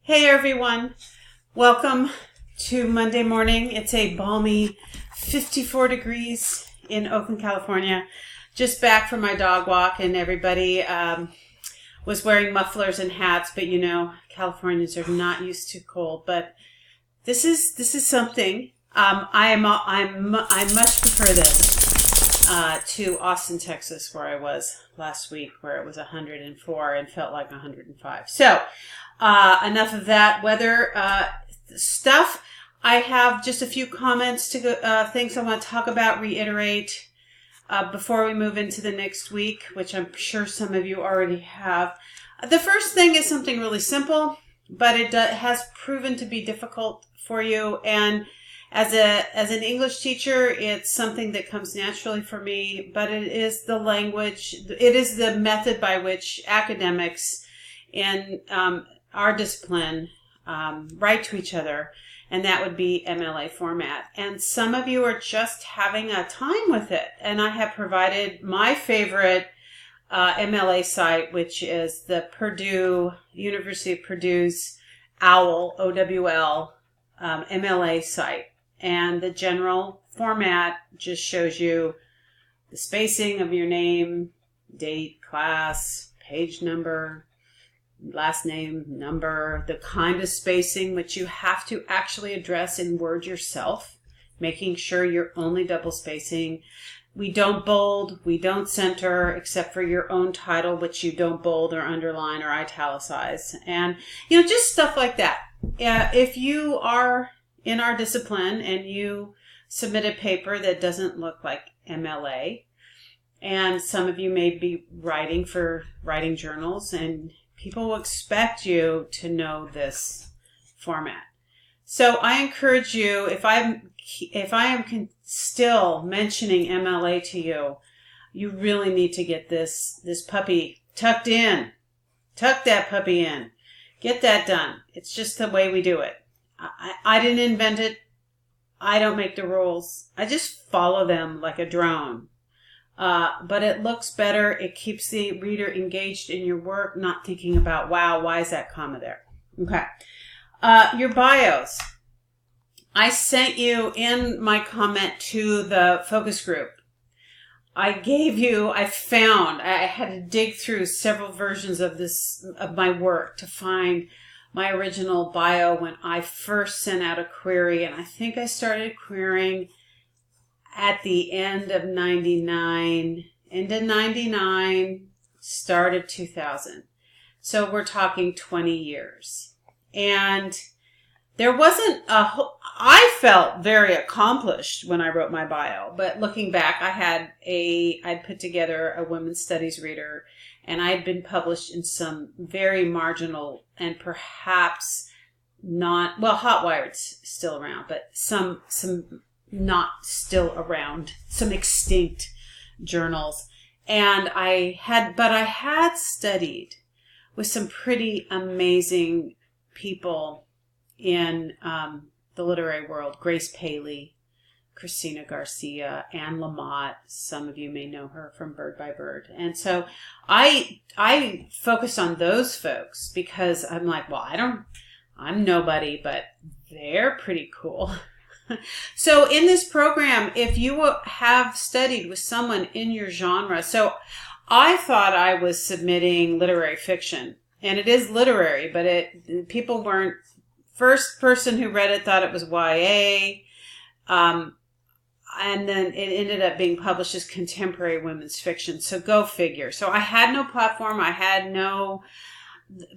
Hey everyone, welcome to Monday morning. It's a balmy 54 degrees in Oakland, California. Just back from my dog walk and everybody was wearing mufflers and hats, but you know, Californians are not used to cold, but this is something. I much prefer this to Austin, Texas, where I was last week, where it was 104 and felt like 105. So, enough of that weather stuff. I have just a few comments to things I want to talk about, reiterate before we move into the next week, which I'm sure some of you already have. The first thing is something really simple, but it has proven to be difficult for you. And as an English teacher, it's something that comes naturally for me, but it is the language, it is the method by which academics in our discipline write to each other, and that would be MLA format. And some of you are just having a time with it, and I have provided my favorite MLA site, which is the University of Purdue's OWL, OWL MLA site. And the general format just shows you the spacing of your name, date, class, page number, last name, number, the kind of spacing which you have to actually address in Word yourself, making sure you're only double spacing. We don't bold, we don't center, except for your own title, which you don't bold or underline or italicize. And, you know, just stuff like that. If you are in our discipline and you submit a paper that doesn't look like MLA, and some of you may be writing for writing journals, and people will expect you to know this format. So I encourage you, if I am still mentioning MLA to you, you really need to get this puppy tucked in. Tuck that puppy in. Get that done. It's just the way we do it. I didn't invent it. I don't make the rules. I just follow them like a drone. But it looks better. It keeps the reader engaged in your work, not thinking about, wow, why is that comma there? Okay. Your bios. I sent you in my comment to the focus group. I had to dig through several versions of my work to find my original bio when I first sent out a query, and I think I started querying at the end of 99, into 99, start of 2000. So we're talking 20 years. And there wasn't I felt very accomplished when I wrote my bio, but looking back, I'd put together a women's studies reader, and I had been published in some very marginal and perhaps not, well, Hotwired's still around, but some not still around, some extinct journals. And I had studied with some pretty amazing people in the literary world. Grace Paley, Christina Garcia, Anne Lamott. Some of you may know her from Bird by Bird. And so I focused on those folks because I'm like, well, I'm nobody, but they're pretty cool. So in this program, if you have studied with someone in your genre, so I thought I was submitting literary fiction, and it is literary, but people weren't, first person who read it thought it was YA, and then it ended up being published as contemporary women's fiction. So go figure. So I had no platform.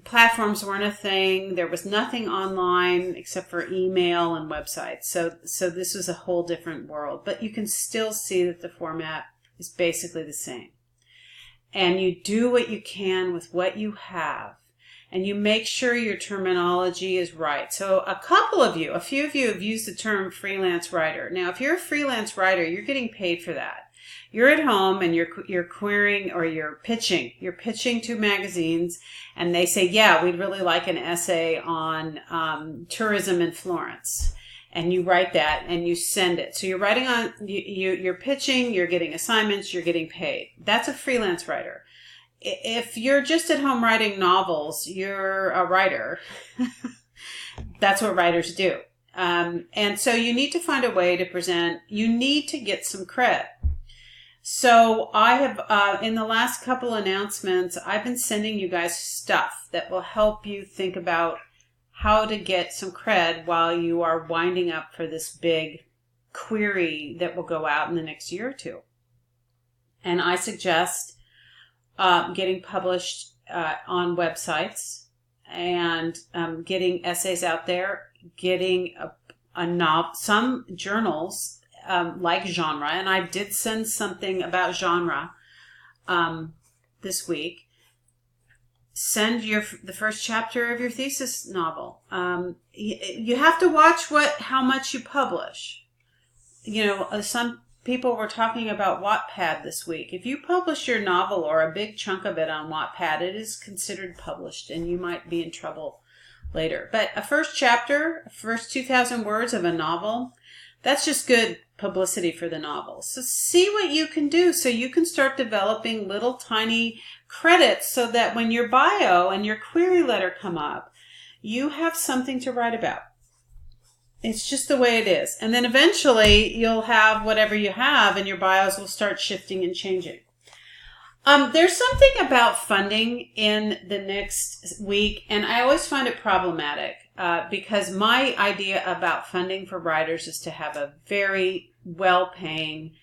Platforms weren't a thing. There was nothing online except for email and websites. So this was a whole different world. But you can still see that the format is basically the same. And you do what you can with what you have. And you make sure your terminology is right. So a few of you have used the term freelance writer. Now, if you're a freelance writer, you're getting paid for that. You're at home and you're querying or you're pitching. You're pitching to magazines, and they say, yeah, we'd really like an essay on tourism in Florence. And you write that and you send it. So you're writing on, you're pitching, you're getting assignments, you're getting paid. That's a freelance writer. If you're just at home writing novels, you're a writer. That's what writers do. And so you need to find a way to present. You need to get some cred. So I have, in the last couple announcements, I've been sending you guys stuff that will help you think about how to get some cred while you are winding up for this big query that will go out in the next year or two. And I suggest getting published on websites and getting essays out there, getting a novel, some journals like Genre, and I did send something about Genre this week. Send the first chapter of your thesis novel. You have to watch how much you publish. You know, some people were talking about Wattpad this week. If you publish your novel or a big chunk of it on Wattpad, it is considered published, and you might be in trouble later. But a first chapter, first 2,000 words of a novel, that's just good publicity for the novel. So see what you can do so you can start developing little tiny credits so that when your bio and your query letter come up, you have something to write about. It's just the way it is. And then eventually you'll have whatever you have and your bios will start shifting and changing. There's something about funding in the next week, and I always find it problematic because my idea about funding for writers is to have a very well-paying,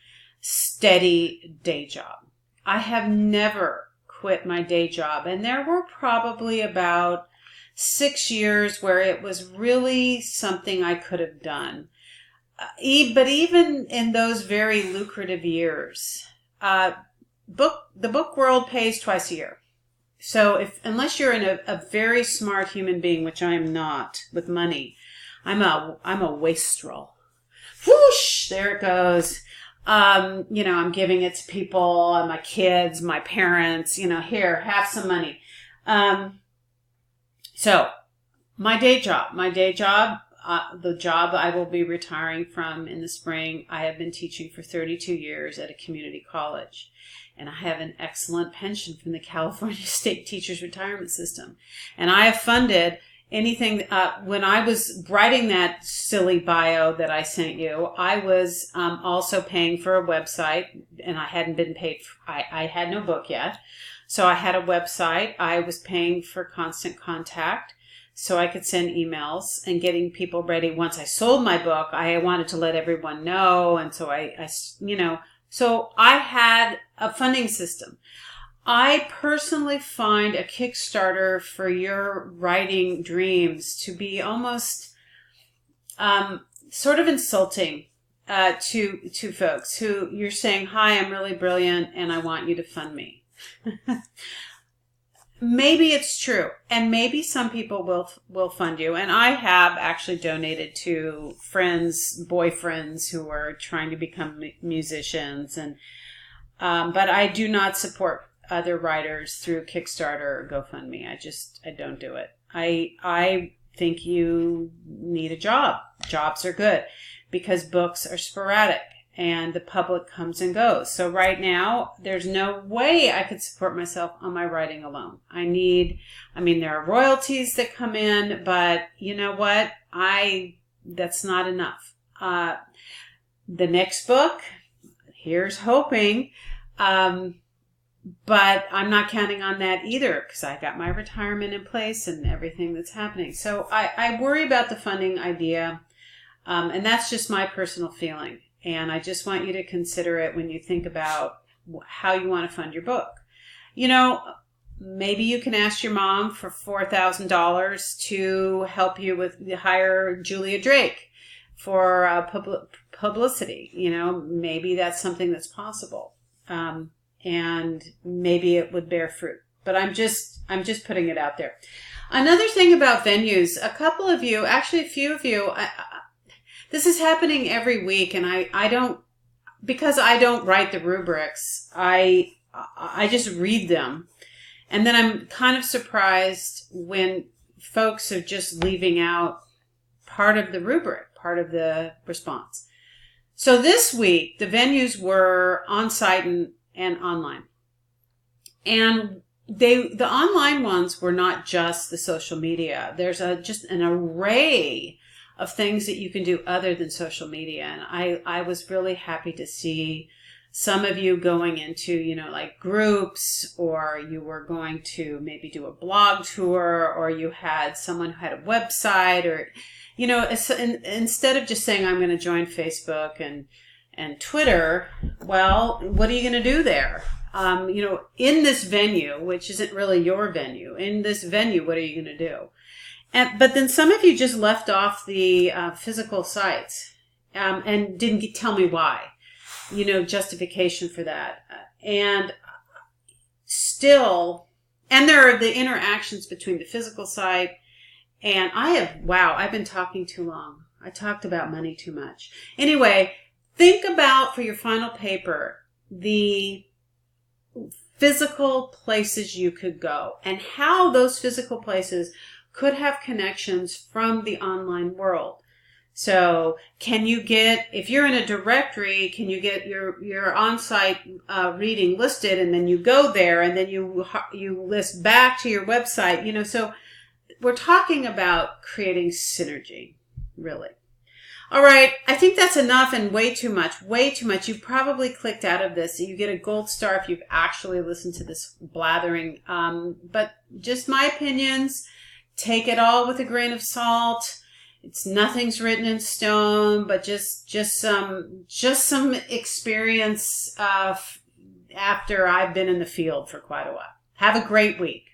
steady day job. I have never quit my day job, and there were probably about 6 years where it was really something I could have done. But even in those very lucrative years, the book world pays twice a year. So unless you're a very smart human being, which I am not with money, I'm a wastrel. Whoosh, there it goes. I'm giving it to people, my kids, my parents, here, have some money. So my day job, the job I will be retiring from in the spring, I have been teaching for 32 years at a community college. And I have an excellent pension from the California State Teachers Retirement System. And I have funded anything. When I was writing that silly bio that I sent you, I was also paying for a website, and I hadn't been paid. I had no book yet. So I had a website. I was paying for Constant Contact so I could send emails and getting people ready. Once I sold my book, I wanted to let everyone know. And so so I had a funding system. I personally find a Kickstarter for your writing dreams to be almost sort of insulting to folks who you're saying, hi, I'm really brilliant and I want you to fund me. Maybe it's true, and maybe some people will fund you. And I have actually donated to friends, boyfriends who are trying to become musicians, and but I do not support other writers through Kickstarter or GoFundMe. I don't do it. I think you need a job. Jobs are good because books are sporadic and the public comes and goes. So right now, there's no way I could support myself on my writing alone. There are royalties that come in, but you know what? That's not enough. The next book, here's hoping, but I'm not counting on that either because I got my retirement in place and everything that's happening. So I worry about the funding idea, and that's just my personal feeling. And I just want you to consider it when you think about how you want to fund your book. Maybe you can ask your mom for $4,000 to help you hire Julia Drake for publicity. Maybe that's something that's possible. And maybe it would bear fruit. But I'm just putting it out there. Another thing about venues, a couple of you, actually a few of you, this is happening every week, and because I don't write the rubrics, I just read them. And then I'm kind of surprised when folks are just leaving out part of the rubric, part of the response. So this week, the venues were on-site and online. And the online ones were not just the social media. There's just an array of things that you can do other than social media. And I was really happy to see some of you going into, like groups, or you were going to maybe do a blog tour, or you had someone who had a website, or, instead of just saying, I'm going to join Facebook and Twitter, well, what are you going to do there? In this venue, which isn't really your venue, in this venue, what are you going to do? But then some of you just left off the physical sites and didn't tell me why, justification for that. And there are the interactions between the physical site and I've been talking too long. I talked about money too much. Anyway, think about, for your final paper, the physical places you could go and how those physical places could have connections from the online world. So if you're in a directory, can you get your on-site reading listed, and then you go there, and then you list back to your website, so we're talking about creating synergy, really. All right, I think that's enough and way too much. You've probably clicked out of this. You get a gold star if you've actually listened to this blathering. But just my opinions. Take it all with a grain of salt. Nothing's written in stone, but just some experience after I've been in the field for quite a while. Have a great week.